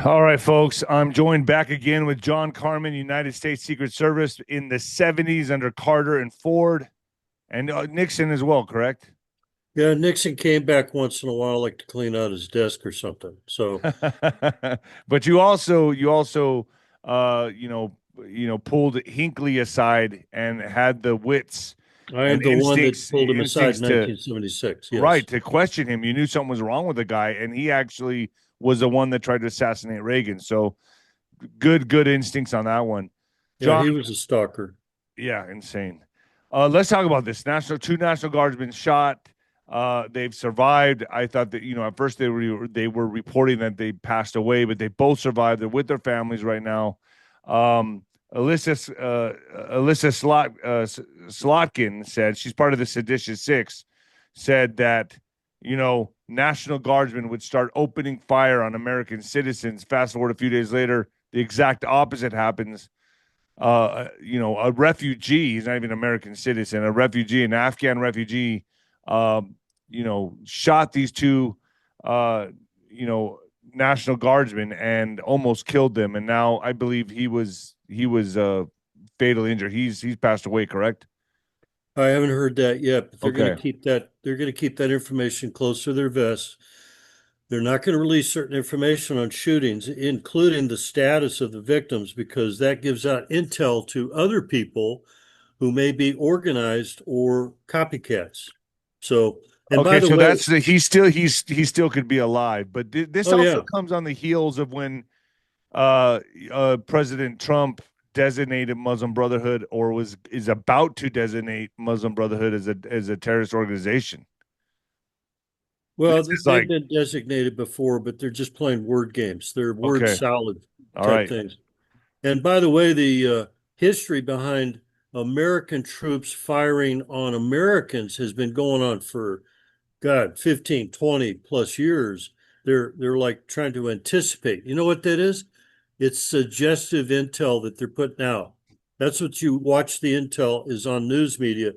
All right, folks. I'm joined back again with John Carman, United States Secret Service in the 70s under Carter and Ford, and Nixon as well, correct? Yeah, Nixon came back once in a while, like to clean out his desk or something. So But you also pulled Hinckley aside and had the wits I and am the one that pulled him aside instincts in to 1976. right Yes. to question him. You knew something was wrong with the guy, and he actually was the one that tried to assassinate Reagan. So good instincts on that one. Yeah, John, he was a stalker. yeah, insane. Let's talk about this. Two National Guardsmen shot. They've survived. I thought that at first they were reporting that they passed away, but they both survived. They're with their families right now. Um, Alyssa Slotkin said she's part of the Seditious Six. Said that National Guardsmen would start opening fire on American citizens. Fast forward a few days later, the exact opposite happens. A refugee, he's not even an American citizen, a refugee, an Afghan refugee, shot these two, uh, you know, National Guardsmen and almost killed them. And now I believe he was fatally injured. He's passed away, correct? I haven't heard that yet, but they're going to Okay. keep that. They're going to keep that information close to their vest. They're not going to release certain information on shootings, including the status of the victims, because that gives out intel to other people who may be organized or copycats. So, and by Okay, the so way, that's the he still could be alive, but this oh also yeah, comes on the heels of when President Trump designated Muslim Brotherhood or was is about to designate Muslim Brotherhood as a terrorist organization. This well, is they've like been designated before, but they're just playing word games. They're word okay, salad all type right. things. And by the way, the history behind American troops firing on Americans has been going on for, God, 15, 20 plus years. They're like trying to anticipate. You know what that is? It's suggestive intel that they're putting out. That's what you watch the intel is on news media.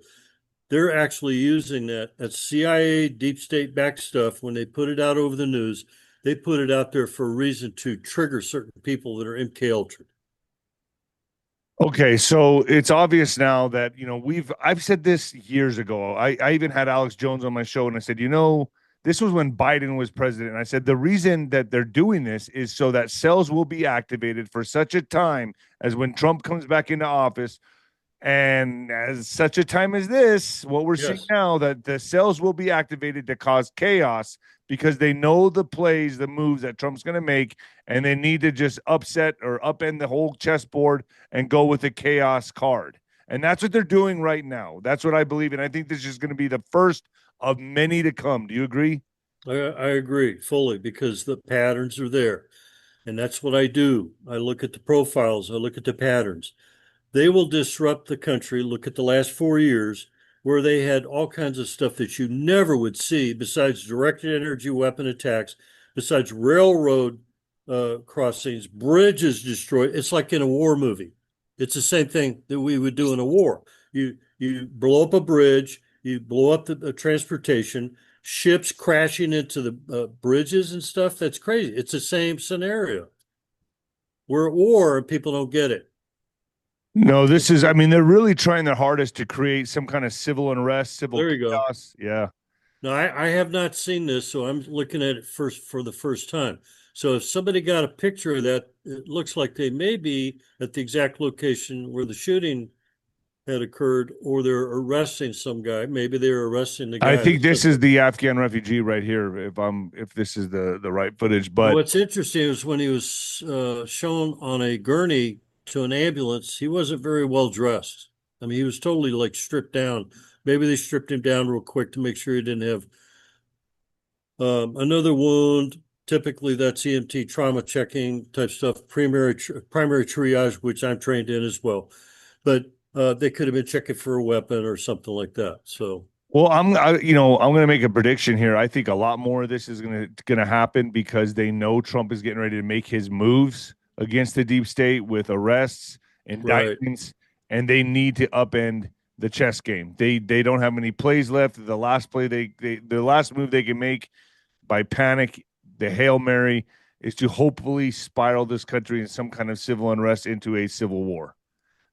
They're actually using that. That's CIA deep state back stuff. When they put it out over the news, they put it out there for a reason to trigger certain people that are MK Ultra. Okay, so it's obvious now that I've said this years ago. I even had Alex Jones on my show and I said, this was when Biden was president. And I said the reason that they're doing this is so that cells will be activated for such a time as when Trump comes back into office. And as such a time as this, what we're seeing Yes. now, that the cells will be activated to cause chaos because they know the plays, the moves that Trump's going to make, and they need to just upset or upend the whole chessboard and go with the chaos card. And that's what they're doing right now. That's what I believe. And I think this is going to be the first of many to come. Do you agree? I agree fully because the patterns are there. And that's what I do. I look at the profiles, I look at the patterns. They will disrupt the country. Look at the last 4 years where they had all kinds of stuff that you never would see besides directed energy weapon attacks, besides railroad crossings, bridges destroyed. It's like in a war movie. It's the same thing that we would do in a war. You blow up a bridge, you blow up the transportation, ships crashing into the bridges and stuff. That's crazy. It's the same scenario. We're at war and people don't get it. No, I mean, they're really trying their hardest to create some kind of civil unrest, civil There you go. chaos. Yeah. No, I have not seen this, so I'm looking at it first for the first time. So if somebody got a picture of that, it looks like they may be at the exact location where the shooting had occurred, or they're arresting some guy. Maybe they're arresting the I guy think that this took is it. the Afghan refugee right here. If this is the right footage, Well, but what's interesting is when he was shown on a gurney to an ambulance, he wasn't very well dressed. I mean, he was totally like stripped down. Maybe they stripped him down real quick to make sure he didn't have another wound. Typically, that's EMT trauma checking type stuff, primary triage, which I'm trained in as well. But they could have been checking for a weapon or something like that. So, well, I'm going to make a prediction here. I think a lot more of this is going to happen because they know Trump is getting ready to make his moves against the deep state with arrests, right. indictments, and they need to upend the chess game. They don't have many plays left. The last play the last move they can make by panic, the Hail Mary. is to hopefully spiral this country in some kind of civil unrest into a civil war.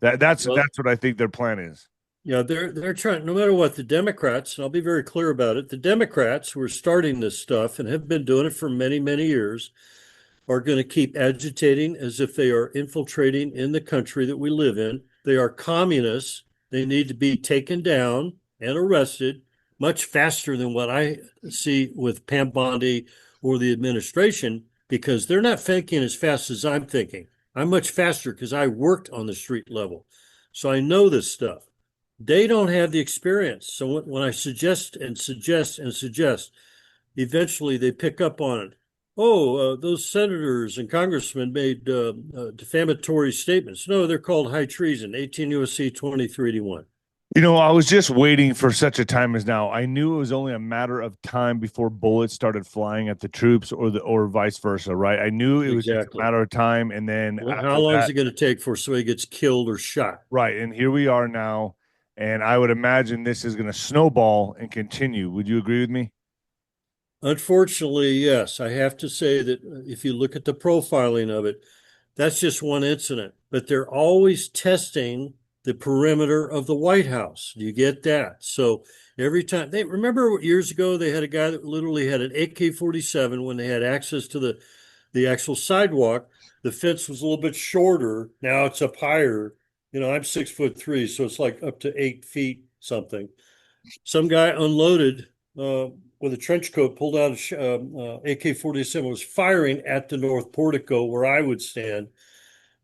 Well, That's what I think their plan is. yeah, they're trying, no matter what, the Democrats, and I'll be very clear about it, the Democrats who are starting this stuff and have been doing it for many, many years are going to keep agitating as if they are infiltrating in the country that we live in. They are communists. They need to be taken down and arrested much faster than what I see with Pam Bondi or the administration, because they're not thinking as fast as I'm thinking. I'm much faster because I worked on the street level. So I know this stuff. They don't have the experience. So when I suggest and suggest and suggest, eventually they pick up on it. Oh, those senators and congressmen made defamatory statements. No, they're called high treason, 18 U.S.C. 2381. I was just waiting for such a time as now. I knew it was only a matter of time before bullets started flying at the troops or vice versa, right? I knew it was just a Exactly. matter of time. And then Well, how after long is that, it going to take before somebody gets killed or shot? right. And here we are now. And I would imagine this is going to snowball and continue. Would you agree with me? Unfortunately, yes. I have to say that if you look at the profiling of it, that's just one incident, but they're always testing the perimeter of the White House. Do you get that? So every time they remember years ago, they had a guy that literally had an AK-47 when they had access to the actual sidewalk. The fence was a little bit shorter. Now it's up higher. I'm 6'3", so it's like up to 8 feet something. Some guy unloaded with a trench coat, pulled out a AK-47, was firing at the north portico where I would stand,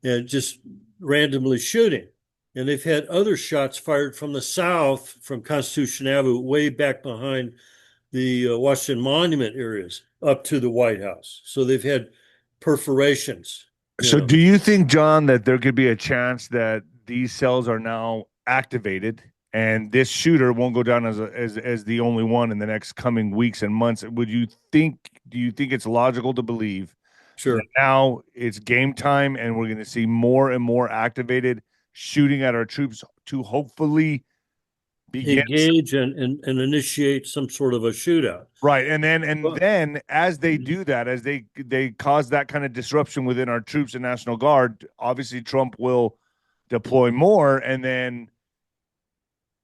and just randomly shooting. And they've had other shots fired from the south, from Constitution Avenue, way back behind the Washington Monument areas, up to the White House. So they've had perforations, you So, know. do you think, John, that there could be a chance that these cells are now activated and this shooter won't go down as the only one in the next coming weeks and months? Do you think it's logical to believe that Sure. now it's game time and we're going to see more and more activated shooting at our troops to hopefully begin. Engage and initiate some sort of a shootout. Right. And then as they Well, do that, as they cause that kind of disruption within our troops and National Guard, obviously Trump will deploy more, and then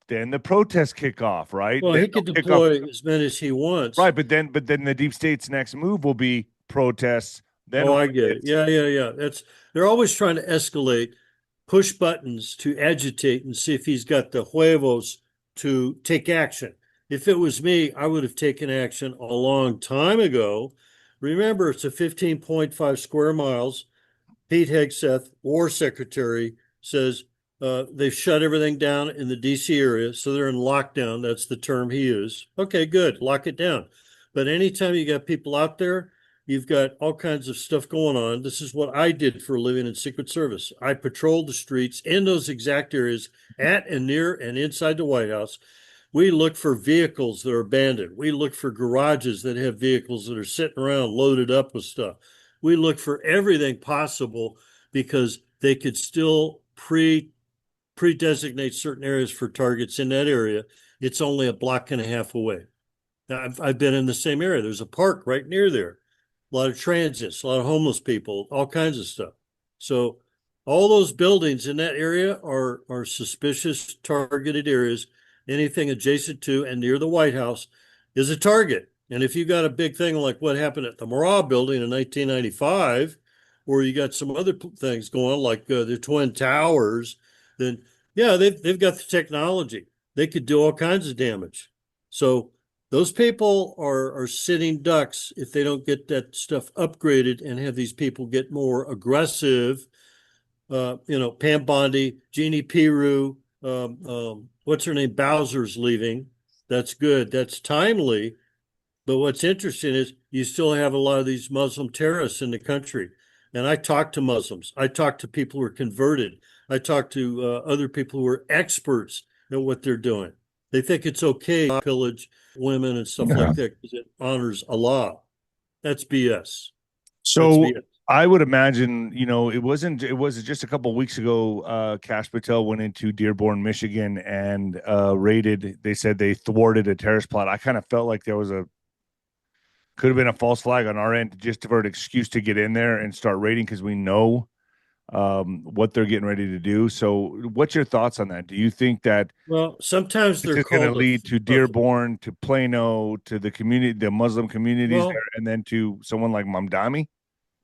the protests kick off, right? Well, Then he could they'll kick off. deploy as many as he wants. Right, but then the deep state's next move will be protests, then Oh, I get it. riots. Yeah, yeah, yeah. They're always trying to escalate, push buttons to agitate and see if he's got the huevos to take action. If it was me, I would have taken action a long time ago. Remember, it's a 15.5 square miles. Pete Hegseth, War Secretary, says they've shut everything down in the DC area, so they're in lockdown. That's the term he used. Okay, good, lock it down. But anytime you got people out there, you've got all kinds of stuff going on. This is what I did for a living in Secret Service. I patrolled the streets in those exact areas at and near and inside the White House. We look for vehicles that are abandoned. We look for garages that have vehicles that are sitting around loaded up with stuff. We look for everything possible because they could still pre-designate certain areas for targets in that area. It's only a block and a half away. Now, I've been in the same area. There's a park right near there. A lot of transits, a lot of homeless people, all kinds of stuff. So all those buildings in that area are suspicious targeted areas. Anything adjacent to and near the White House is a target. And if you got a big thing like what happened at the Murrah building in 1995, or you got some other things going on like the Twin Towers, then yeah, they've got the technology. They could do all kinds of damage. So those people are sitting ducks if they don't get that stuff upgraded and have these people get more aggressive. Pam Bondi, Jeannie Pirou, what's her name? Bowser's leaving. That's good. That's timely. But what's interesting is you still have a lot of these Muslim terrorists in the country. And I talk to Muslims. I talk to people who are converted. I talk to other people who are experts at what they're doing. They think it's okay to pillage women and stuff Yeah. like that because it honors Allah. That's BS. That's So BS. I would imagine, it was just a couple of weeks ago, Cash Patel went into Dearborn, Michigan and raided, they said they thwarted a terrorist plot. I kind of felt like there was could have been a false flag on our end just for an excuse to get in there and start raiding because we know what they're getting ready to do. So, what's your thoughts on that? Do you think that Well, sometimes this they're is going to called lead to a Dearborn, to Plano, to the community, the Muslim communities there, well, and then to someone like Mamdani?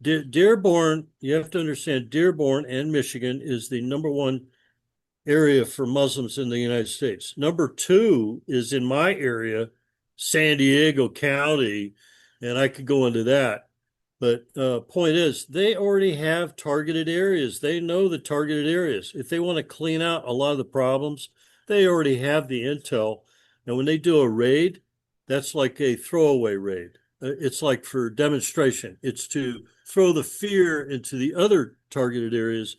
Dearborn, you have to understand, Dearborn and Michigan is the number one area for Muslims in the United States. Number two is in my area, San Diego County, and I could go into that. But point is, they already have targeted areas. They know the targeted areas. If they want to clean out a lot of the problems, they already have the intel. And when they do a raid, that's like a throwaway raid. It's like for demonstration. It's to throw the fear into the other targeted areas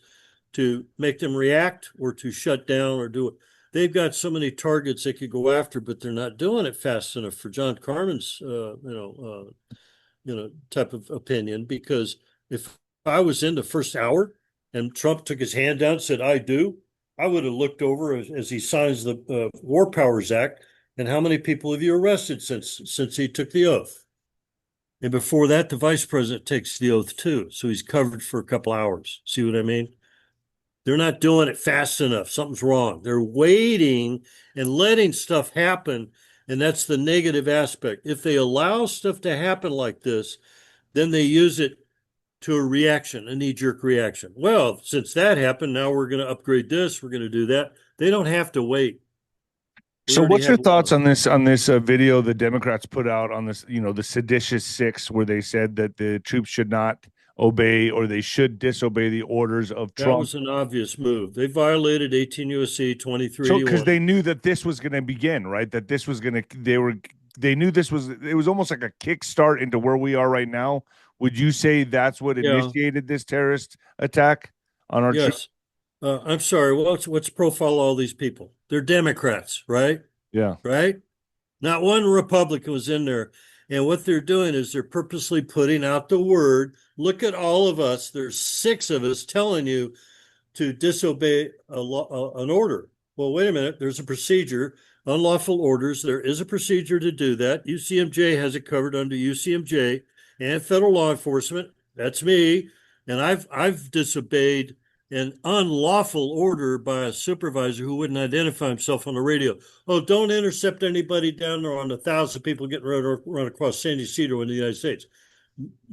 to make them react or to shut down or do it. They've got so many targets they could go after, but they're not doing it fast enough for John Carman's, type of opinion. Because if I was in the first hour and Trump took his hand down and said, "I do," I would have looked over as he signs the War Powers Act, and how many people have you arrested since he took the oath? And before that, the vice president takes the oath too, so he's covered for a couple hours. See what I mean? They're not doing it fast enough. Something's wrong. They're waiting and letting stuff happen. And that's the negative aspect. If they allow stuff to happen like this, then they use it to a reaction, a knee-jerk reaction. Well, since that happened, now we're going to upgrade this, we're going to do that. They don't have to wait. We So, already what's your have thoughts laws. on this video the Democrats put out on this? The seditious six, where they said that the troops should not obey or they should disobey the orders of That Trump. was an obvious move. They violated 18 USC So, because 2381. they knew that this was going to begin, right? That this was going to, they knew this was, it was almost like a kickstart into where we are right now. Would you say that's what Yeah, initiated this terrorist attack on our troops? yes. I'm sorry. What's profile all these people? They're Democrats, right? Yeah. Right? Not one Republican was in there. And what they're doing is they're purposely putting out the word. Look at all of us. There's six of us telling you to disobey an order. Well, wait a minute. There's a procedure. Unlawful orders. There is a procedure to do that. UCMJ has it covered under UCMJ and federal law enforcement. That's me. And I've disobeyed an unlawful order by a supervisor who wouldn't identify himself on the radio. Oh, don't intercept anybody down there on 1,000 people getting run across San Ysidro in the United States.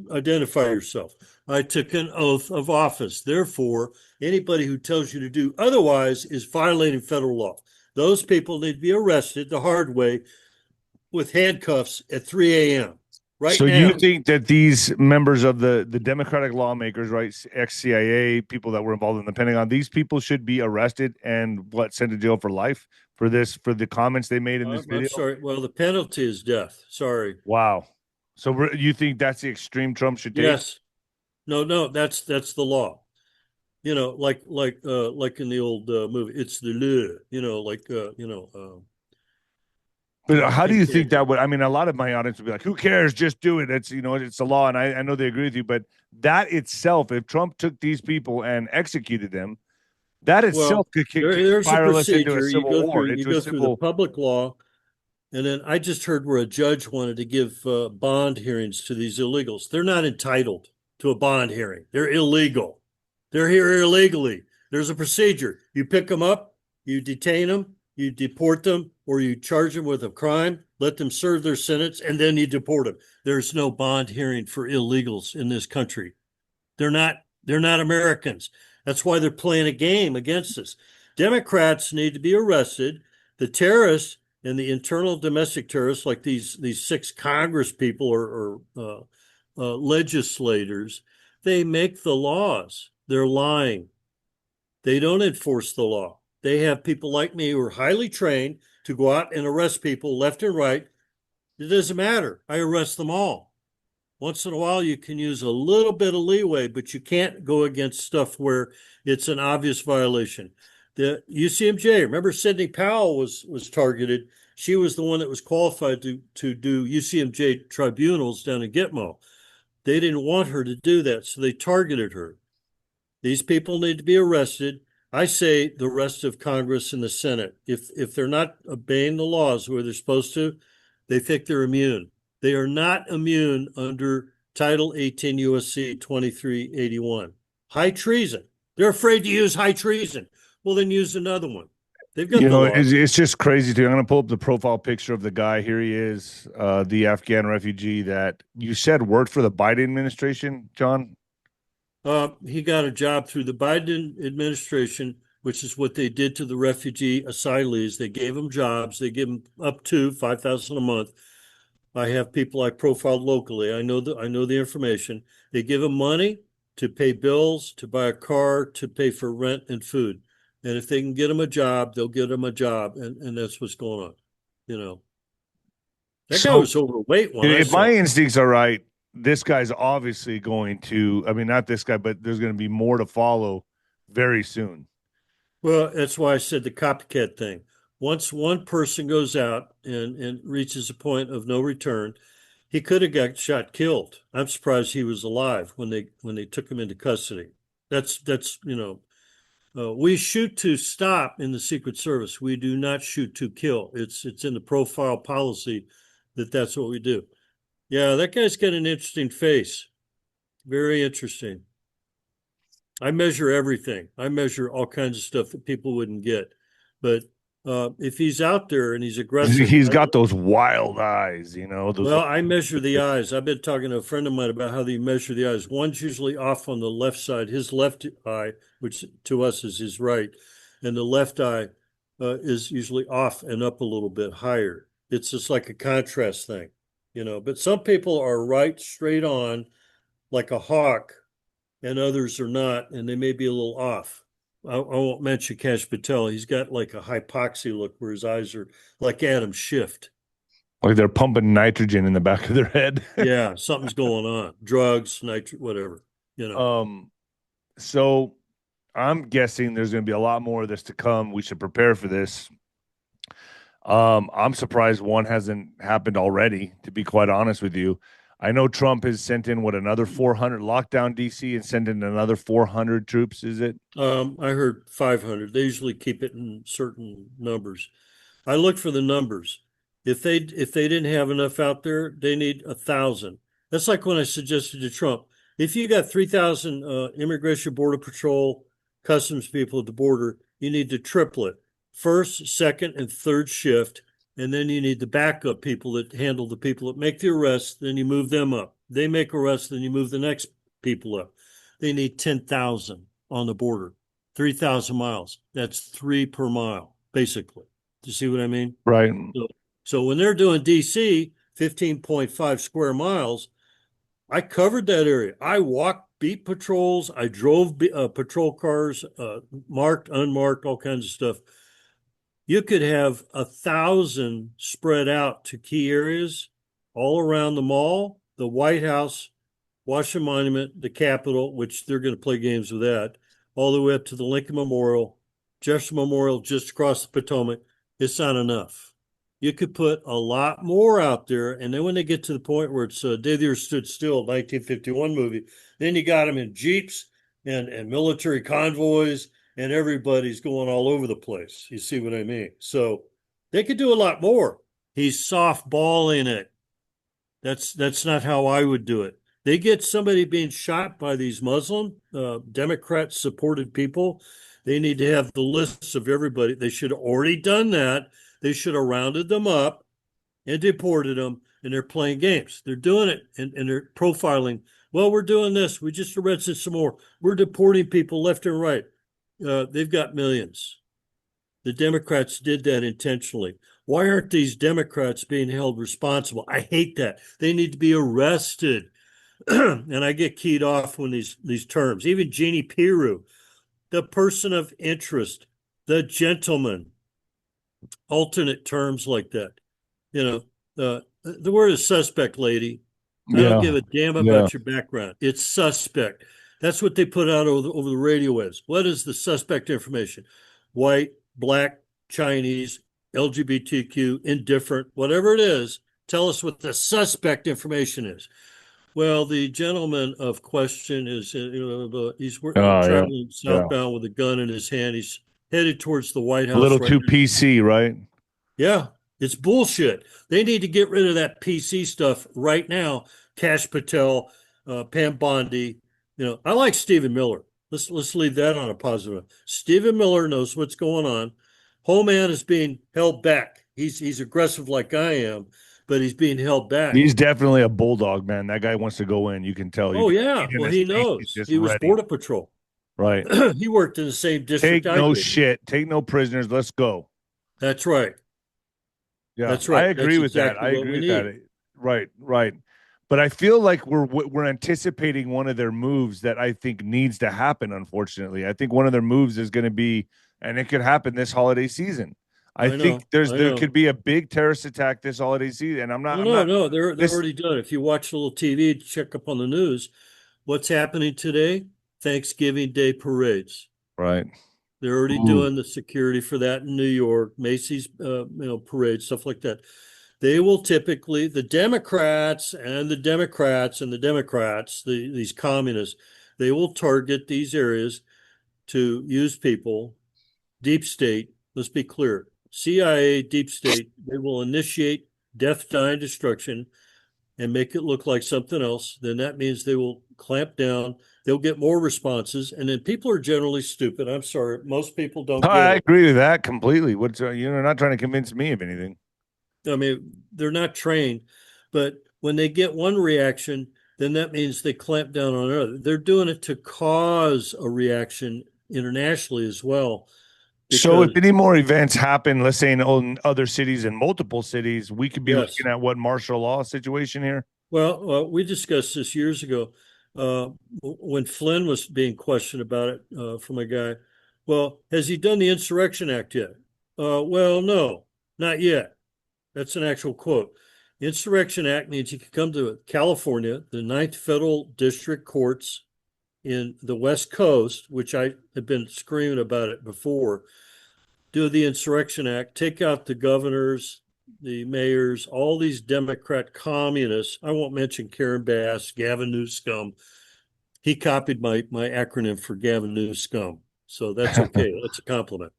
Identify yourself. I took an oath of office. Therefore, anybody who tells you to do otherwise is violating federal law. Those people need to be arrested the hard way with handcuffs at 3 a.m. right So you now. think that these members of the Democratic lawmakers, right, ex-CIA, people that were involved in the Pentagon, these people should be arrested and sent to jail for life for for the comments they made in this I'm video? sorry. Well, the penalty is death. Sorry. Wow. So you think that's the extreme Trump should take? Yes. No, no, that's the law. Like in the old movie, it's the law. But how do King you think Candy. that would? I mean, a lot of my audience would be like, "Who cares? Just do it. It's the law." And I know they agree with you, but that itself, if Trump took these people and executed them, that itself Well, could there's a spiral us into a procedure. You civil go war, through you into a go through the civil. public law, and then I just heard where a judge wanted to give bond hearings to these illegals. They're not entitled to a bond hearing. They're illegal. They're here illegally. There's a procedure. You pick them up, you detain them, you deport them, or you charge them with a crime, let them serve their sentence, and then you deport them. There's no bond hearing for illegals in this country. They're not Americans. That's why they're playing a game against us. Democrats need to be arrested. The terrorists and the internal domestic terrorists, like these six Congress people or legislators, they make the laws. They're lying. They don't enforce the law. They have people like me who are highly trained to go out and arrest people left and right. It doesn't matter. I arrest them all. Once in a while, you can use a little bit of leeway, but you can't go against stuff where it's an obvious violation. The UCMJ, remember Sidney Powell was targeted. She was the one that was qualified to do UCMJ tribunals down in Gitmo. They didn't want her to do that, so they targeted her. These people need to be arrested. I say the rest of Congress and the Senate, if they're not obeying the laws where they're supposed to, they think they're immune. They are not immune under Title 18 USC 2381. High treason. They're afraid to use high treason. Well, then use another one. They've got You the know, laws. it's just crazy too. I'm going to pull up the profile picture of the guy. Here he is, the Afghan refugee that you said worked for the Biden administration, John. He got a job through the Biden administration, which is what they did to the refugee asylees. They gave them jobs. They give them up to 5,000 a month. I have people I profiled locally. I know the information. They give them money to pay bills, to buy a car, to pay for rent and food. And if they can get them a job, they'll get them a job, and that's what's going on. You know, that guy So was overweight when I if saw my him. instincts are right, this guy's obviously going to, I mean, not this guy, but there's going to be more to follow very soon. Well, that's why I said the copycat thing. Once one person goes out and reaches a point of no return, he could have got shot killed. I'm surprised he was alive when they took him into custody. That's we shoot to stop in the Secret Service. We do not shoot to kill. It's in the profile policy that that's what we do. Yeah, that guy's got an interesting face. Very interesting. I measure everything. I measure all kinds of stuff that people wouldn't get. But if he's out there and he's aggressive, He's got those wild eyes, you know, those well, like, I measure the eyes. I've been talking to a friend of mine about how they measure the eyes. One's usually off on the left side, his left eye, which to us is his right, and the left eye is usually off and up a little bit higher. It's just like a contrast thing, you know. But some people are right straight on like a hawk, and others are not, and they may be a little off. I won't mention Cash Patel. He's got like a hypoxia look where his eyes are like Adam Schiff. they're pumping nitrogen in the back of their head. Yeah, something's going on. Drugs, nitrate, whatever, you know. um, so I'm guessing there's going to be a lot more of this to come. We should prepare for this. I'm surprised one hasn't happened already, to be quite honest with you. I know Trump has sent in what another 400 lockdown DC and sent in another 400 troops, is it? I heard 500. They usually keep it in certain numbers. I look for the numbers. If they didn't have enough out there, they need 1,000. That's like when I suggested to Trump, if you got 3,000 immigration border patrol customs people at the border, you need to triple it. First, second, and third shift, and then you need the backup people that handle the people that make the arrests. Then you move them up. They make arrests, then you move the next people up. They need 10,000 on the border, 3,000 miles. That's three per mile, basically. Do you see what I mean? Right. So when they're doing DC, 15.5 square miles, I covered that area. I walked beat patrols. I drove patrol cars, marked, unmarked, all kinds of stuff. You could have 1,000 spread out to key areas all around the mall, the White House, Washington Monument, the Capitol, which they're going to play games with that, all the way up to the Lincoln Memorial, Jefferson Memorial just across the Potomac. It's not enough. You could put a lot more out there, and then when they get to the point where it's Day the Earth Stood Still, 1951 movie, then you got them in jeeps and military convoys, and everybody's going all over the place. You see what I mean? So they could do a lot more. He's softballing it. That's not how I would do it. They get somebody being shot by these Muslim Democrat supported people. They need to have the lists of everybody. They should have already done that. They should have rounded them up and deported them. And they're playing games. They're doing it and they're profiling. Well, we're doing this. We just arrested some more. We're deporting people left and right. They've got millions. The Democrats did that intentionally. Why aren't these Democrats being held responsible? I hate that. They need to be arrested. And I get keyed off when these terms, even Jeannie Pirou, the person of interest, the gentleman, alternate terms like that. You the word is suspect, lady. I don't give Yeah. a damn Yeah. about your background. It's suspect. That's what they put out over the radio waves. What is the suspect information? White, black, Chinese, LGBTQ, indifferent, whatever it is, tell us what the suspect information is. Well, the gentleman of question is, he's Oh, yeah. traveling Yeah. southbound with a gun in his hand. He's headed towards the White A House little right too now. PC, right? Yeah. It's bullshit. They need to get rid of that PC stuff right now. Cash Patel, Pam Bondi. I like Stephen Miller. Let's leave that on a positive. Stephen Miller knows what's going on. Homeland is being held back. He's aggressive like I am, but he's being held back. He's definitely a bulldog, man. That guy wants to go in. You can tell. You Oh can see yeah, it in well his he face. He's knows. just He was ready. Border Patrol. Right. He worked in the same district Take I no did. shit. Take no prisoners. Let's go. That's right. Yeah, That's I right. agree That's with that. exactly I what agree we with that. need. Right, right. But I feel like we're anticipating one of their moves that I think needs to happen. Unfortunately, I think one of their moves is going to be, and it could happen this holiday season. I I think know. I there could know. be a big terrorist attack this holiday season, and Well, I'm no, not no, they're this already done. If you watch a little TV, check up on the news, what's happening today? Thanksgiving Day parades. right. They're already Ooh. doing the security for that in New York, Macy's, parade, stuff like that. They will typically, the Democrats and the Democrats and the Democrats, these communists, they will target these areas to use people. Deep state, let's be clear, CIA, deep state, they will initiate death, dying, destruction and make it look like something else. Then that means they will clamp down. They'll get more responses. And then people are generally stupid. I'm sorry. Most people don't get I it. agree with that completely. What's you're not trying to convince me of anything. I mean, they're not trained, but when they get one reaction, then that means they clamp down on another. They're doing it to cause a reaction internationally as well, So if because any more events happen, let's say in other cities and multiple cities, we could be looking yes. at what martial law situation here. Well, we discussed this years ago when Flynn was being questioned about it from a guy. Well, has he done the Insurrection Act yet? Well, no, not yet. That's an actual quote. The Insurrection Act means you can come to California, the Ninth Federal District Courts in the West Coast, which I have been screaming about it before, do the Insurrection Act, take out the governors, the mayors, all these Democrat communists. I won't mention Karen Bass, Gavin Newsom. He copied my acronym for Gavin Newsom. So that's okay. That's a compliment.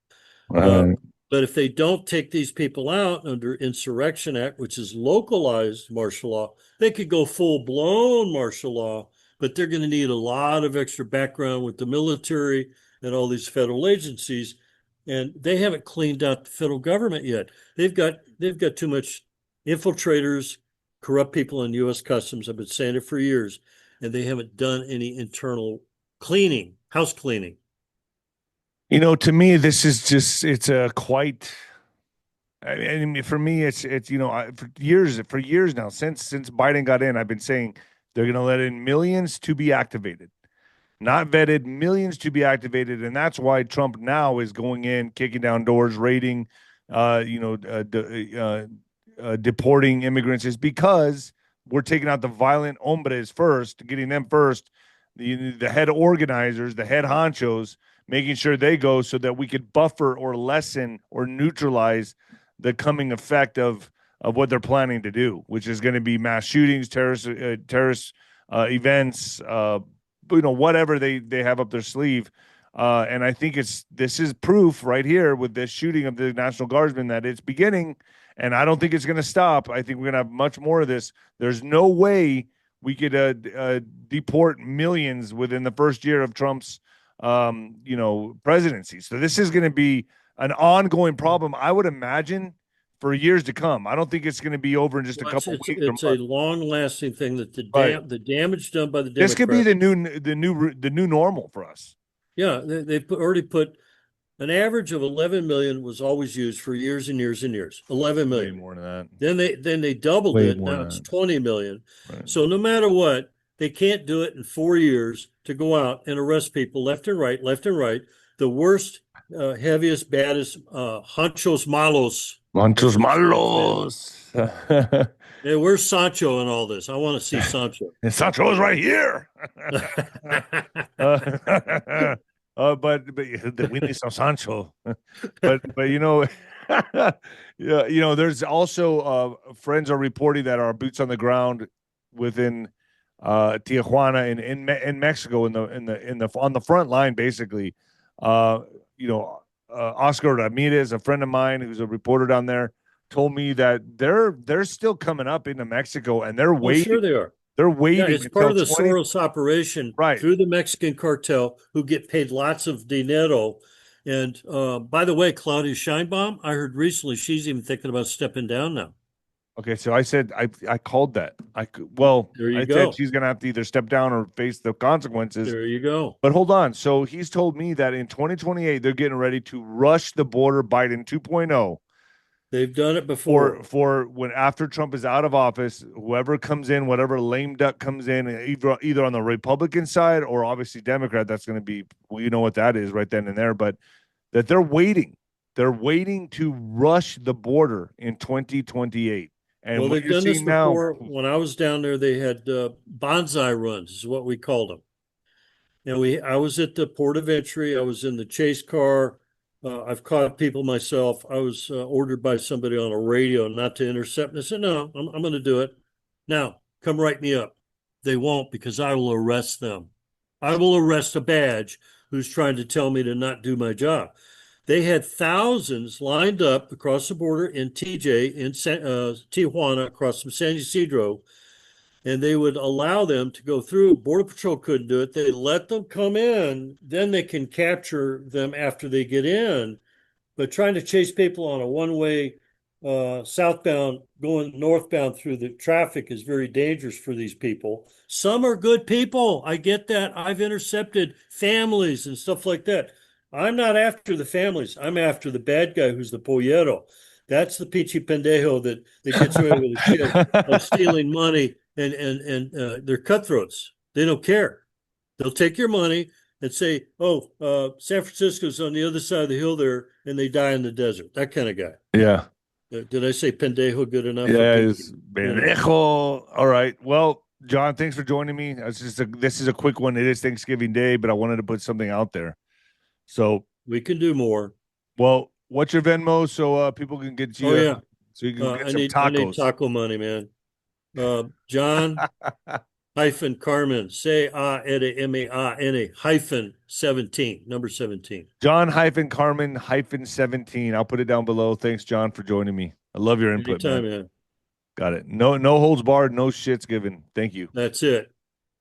Uh, Uh, but if they don't take these people out under Insurrection Act, which is localized martial law, they could go full blown martial law, but they're going to need a lot of extra background with the military and all these federal agencies. And they haven't cleaned out the federal government yet. They've got too much infiltrators, corrupt people in U.S. Customs. I've been saying it for years, and they haven't done any internal cleaning, house cleaning. to me, this is just it's a quite. I mean, for me, it's for years now since Biden got in, I've been saying they're going to let in millions to be activated, not vetted, millions to be activated, and that's why Trump now is going in, kicking down doors, raiding, deporting immigrants, is because we're taking out the violent hombres first, getting them first, the head organizers, the head honchos, making sure they go so that we could buffer or lessen or neutralize the coming effect of what they're planning to do, which is going to be mass shootings, terrorist events, whatever they have up their sleeve. And I think this is proof right here with this shooting of the National Guardsman that it's beginning, and I don't think it's going to stop. I think we're going to have much more of this. There's no way we could deport millions within the first year of Trump's presidency. So this is going to be an ongoing problem, I would imagine, for years to come. I don't think it's going to be over in just a Well, couple of weeks or it's a months. long lasting thing that Right. the damage done by the This could be Democrats. the new normal for us. Yeah, already put an average of 11 million was always used for years and years and years. 11 Way million. more than that. Then they doubled Way it. more Now than it's that. 20 million. Right. So no matter what, they can't do it in 4 years to go out and arrest people left and right, left and right. The worst, heaviest, baddest, honchos malos, as Manchos they say. malos. Hey, where's Sancho in all this? I want to see Sancho. And Sancho's right here. But we need some Sancho. but yeah, there's also friends are reporting that our boots on the ground within Tijuana in Mexico in the on the front line basically. Uh, Oscar Ramirez, a friend of mine who's a reporter down there, told me that they're still coming up into Mexico and they're Oh, waiting. sure they are. They're Yeah, waiting it's part until of the 20. Soros operation Right. through the Mexican cartel, who get paid lots of dinero. And by the way, Claudia Scheinbaum, I heard recently she's even thinking about stepping down now. Okay, so I said I called that. Well, There you I said go. she's gonna have to either step down or face the consequences. There you go. But hold on. So he's told me that in 2028 they're getting ready to rush the border Biden 2.0 They've done it before. for when after Trump is out of office, whoever comes in, whatever lame duck comes in, either on the Republican side or obviously Democrat, that's going to be, well, you know what that is right then and there. But that they're waiting. They're waiting to rush the border in 2028. And Well, what they've you're done this seeing now, before. When I was down there, they had bonsai runs, is what we called them. And I was at the port of entry. I was in the chase car. I've caught people myself. I was ordered by somebody on a radio not to intercept. And I said, no, I'm going to do it. Now, come write me up. They won't, because I will arrest them. I will arrest a badge who's trying to tell me to not do my job. They had thousands lined up across the border in TJ, in Tijuana, across from San Ysidro, and they would allow them to go through. Border Patrol couldn't do it. They let them come in, then they can capture them after they get in. But trying to chase people on a one-way southbound, going northbound through the traffic is very dangerous for these people. Some are good people. I get that. I've intercepted families and stuff like that. I'm not after the families. I'm after the bad guy who's the pollero. That's the pichi pendejo that gets away with the shit of stealing money, and they're cutthroats. They don't care. They'll take your money and say, "Oh, San Francisco's on the other side of the hill there," and they die in the desert. That kind of guy. yeah. Did I say pendejo good enough for Yeah, Pichi? it's You know, pendejo. All right. Well, John, thanks for joining me. This is a quick one. It is Thanksgiving Day, but I wanted to put something out there. So, we can do more. well, what's your Venmo so people can get Oh you yeah, so you can get I some need tacos. taco money, man. John hyphen Carman, say Mane hyphen 17, number 17. John hyphen Carmen hyphen 17. I'll put it down below. Thanks, John, for joining me. I love your input, man. Anytime, man. Got it. No holds barred, no shits given. Thank you. That's it.